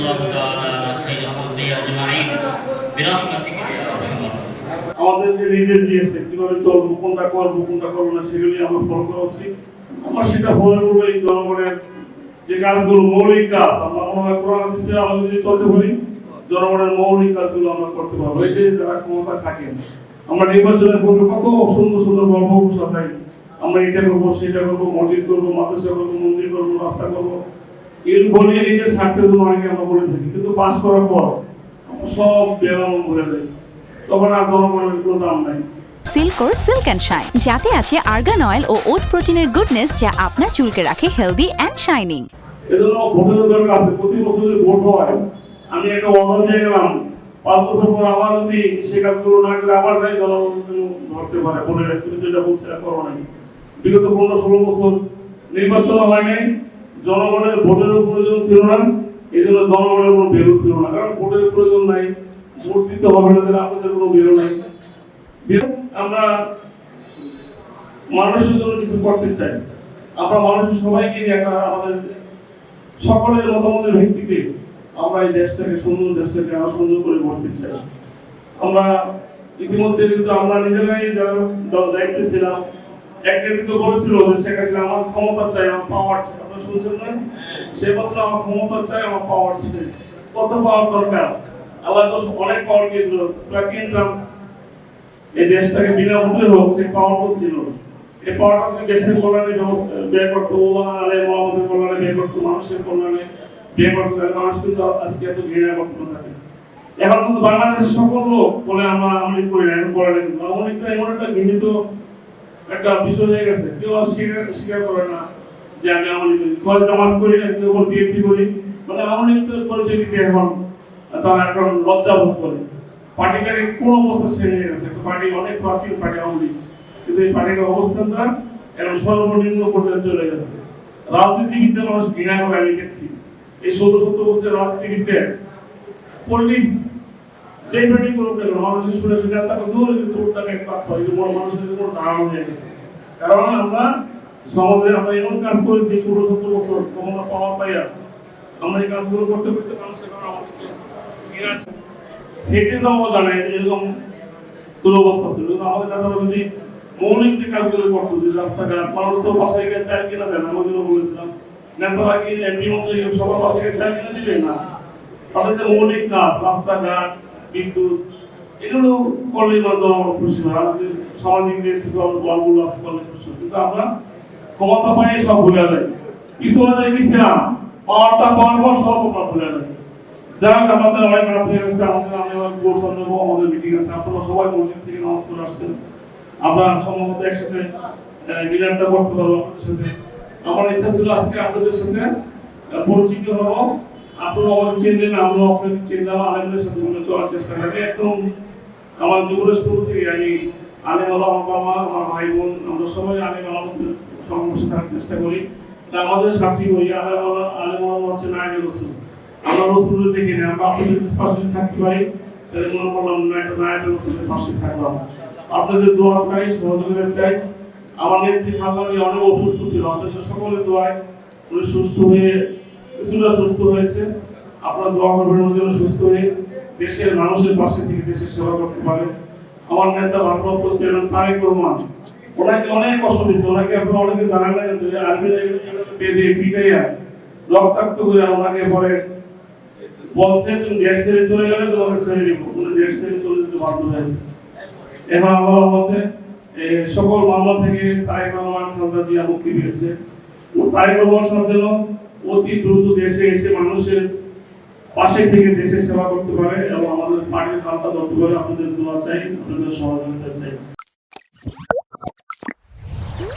الله تعالى على خير خلقه أجمعين برحمتك يا أرحم الراحمين আমাদের যে নির্দেশ দিয়েছে কিভাবে চলবো কোনটা করবো না সেগুলি আমরা ফলো করা উচিত। আমরা সেটা ফলো করবো এই জনগণের যে কাজগুলো মৌলিক কাজ আমরা মনে হয় কোরআন হাদিসে আমরা যদি চলতে পারি জনগণের মৌলিক কাজগুলো আমরা করতে পারবো। এই যে যারা ক্ষমতা থাকেন আমরা নির্বাচনের পূর্বে কত সুন্দর সুন্দর গল্প সাজাই, আমরা এটা করবো সেটা করবো, মসজিদ করবো, মাদ্রাসা করবো, মন্দির করবো, রাস্তা করবো, এর বলে নিজের স্বার্থের জন্য অনেকে আমরা বলে থাকি, কিন্তু পাস করার পর আমরা সব বেরাম ভরে যাই, তখন আর জনগণের কোনো দাম নাই। সিল্কোর সিল্ক অ্যান্ড শাইন, যাতে আছে আর্গান অয়েল ও ওট প্রোটিনের গুডনেস, যা আপনার চুলকে রাখে হেলদি অ্যান্ড শাইনিং। এজন্য ভোটের দরকার আছে, প্রতি বছর যদি ভোট হয় আমি একটা অর্ডার দিয়ে গেলাম, 5 বছর পর আবার যদি সে কাজগুলো না করে আবার যাই জনগণ ধরতে পারে, বলে তুমি যেটা বলছে করো নাই। বিগত 15-16 বছর নির্বাচন হয় নাই, জনগণের ভোটের প্রয়োজন ছিল না, এই জন্য জনগণের কোনো বেরো ছিল না, কারণ ভোটের প্রয়োজন নাই, ভোট দিতে হবে না, তাহলে আপনাদের কোনো বেরো নাই। আমরা মানুষের জন্য কিছু করতে চাই, আমরা মানুষের সবাইকে নিয়ে একটা আমাদের সকলের মতামতের ভিত্তিতে আমরা এই দেশটাকে সুন্দর দেশটাকে আরো সুন্দর করে গড়তে চাই। আমরা ইতিমধ্যে কিন্তু আমরা নিজেরাই যারা দায়িত্বে ছিলাম, এক নেতৃত্ব বলেছিল যে শেখ হাসিনা আমার ক্ষমতা চাই, আমার পাওয়ার চাই, আপনারা শুনছেন না? সে বলছিল আমার ক্ষমতা চাই, আমার পাওয়ার চাই। কত পাওয়ার দরকার? আল্লাহ তো অনেক পাওয়ার দিয়েছিল, প্রায় 3 গ্রাম এই দেশটাকে বিনা ভোটে হোক সে পাওয়ার ছিল। এই পাওয়ারটা যদি দেশের কল্যাণে ব্যবস্থা ব্যয় করতো, আলে মোহাম্মদের কল্যাণে ব্যয় করতো, মানুষের কল্যাণে ব্যয় করতো, তাহলে মানুষ কিন্তু আজকে এত ঘৃণা করতো না। এখন কিন্তু বাংলাদেশের সকল লোক বলে আমরা আমলিক করি না, এখন করে না, কিন্তু আমলিকটা এমন একটা ঘৃণিত একটা বিষয় হয়ে গেছে, কেউ আর স্বীকার করে না যে আমি আমলিক করি, কেউ জামাত করি না, কেউ বিএনপি করি, মানে আমলিকটার পরিচয় দিতে এখন তারা এখন লজ্জা বোধ করে। পার্টিটাকে কোন অবস্থা ছেড়ে গেছে, একটা পার্টি অনেক প্রাচীন পার্টি আওয়ামী লীগ, কিন্তু এই পার্টির অবস্থানটা এখন সর্বনিম্ন পর্যায়ে চলে গেছে। রাজনীতিবিদদের মানুষ ঘৃণা করে, আমি দেখছি এই 16-17 বছরের রাজনীতিবিদদের পুলিশ যে পার্টি করুক না মানুষের শুনে শুনে তাকে দূর চোরটাকে প্রাপ্ত হয়, মানুষের কোনো ধারণা হয়ে গেছে। কারণ আমরা সমাজে আমরা এমন কাজ করেছি 16-17 বছর ক্ষমতা পাওয়া পাইয়া আমরা এই কাজগুলো করতে করতে মানুষের কারণ আমাদেরকে ঘৃণা হেঁটে যাওয়া জানে এরকম দুরবস্থা ছিল। আমাদের দাদারা যদি মৌলিক যে কাজগুলো করতো, যে রাস্তাঘাট মানুষ তো বাসায় গিয়ে চাই কিনা দেন, আমি যেন বলেছিলাম নেতারা কি এমপি মন্ত্রী সবার বাসায় গিয়ে চাই কিনা দিবে না, তাদের যে মৌলিক কাজ রাস্তাঘাট বিদ্যুৎ এগুলো করলে জনগণ খুশি হয়, আমাদের সামাজিক যে দলগুলো আছে করলে খুশি হয়। কিন্তু আমরা ক্ষমতা পাই সব ভুলে যাই, পিছনে যাই গেছিলাম পাওয়ারটা পাওয়ার পর সব আমরা ভুলে যাই। যারা আমাদের অনেক খারাপ হয়ে গেছে, আমাদের গোসল নেবো, আমাদের মিটিং আছে, আপনারা সবাই মসজিদ থেকে নামাজ পড়ে আসছেন, আমরা সম্ভবত একসাথে ডিনারটা করতে পারবো আপনাদের সাথে। আমার ইচ্ছা ছিল আজকে আপনাদের সাথে পরিচিত হবো, আপনারা আমাকে চিনলেন, আমরাও আপনাকে চিনলাম, আলেমদের সাথে চলার চেষ্টা করি। একদম আমার জীবনের শুরু থেকে আমি আলেম হলো আমার বাবা, আমার ভাই বোন, আমরা সবাই আলেম আলমদের সংঘর্ষে থাকার চেষ্টা করি। আমাদের সাথী হই আলেম হচ্ছে নায়ক রসুল, আমরা রসুলের দেখি না, আমরা আপনাদের পাশে থাকতে পারি, তাহলে মনে করলাম না একটা নায়ক রসুলের পাশে থাকলাম। আপনাদের দোয়া চাই, সহযোগিতা চাই। আমার নেত্রী খালাদি অনেক অসুস্থ ছিল, আপনাদের সকলের দোয়ায় উনি সুস্থ হয়ে কিছুটা সুস্থ হয়েছে। আপনারা দোয়া করবেন ওর জন্য সুস্থ হয়ে দেশের মানুষের পাশে থেকে দেশের সেবা করতে পারে। আমার নেতা ভারপ্রাপ্ত চেয়ারম্যান তারেক রহমান, ওনাকে অনেক কষ্ট দিচ্ছে, ওনাকে আপনারা অনেকে জানেন না, আর্মি বেঁধে পিটাইয়া রক্তাক্ত করে ওনাকে পরে বলছে তুমি দেশ ছেড়ে চলে গেলে তোমাকে ছেড়ে দিব, উনি দেশ ছেড়ে চলে যেতে বাধ্য হয়েছে। এখন আল্লাহর রহমতে সকল মামলা থেকে তারেক রহমান খালেদা জিয়া মুক্তি পেয়েছে। তারেক রহমান সাহেব যেন অতি দ্রুত দেশে এসে মানুষের পাশে থেকে দেশের সেবা করতে পারে এবং আমাদের পার্টির হালটা ধরতে পারে। আপনাদের দোয়া চাই, আপনাদের সহযোগিতা চাই।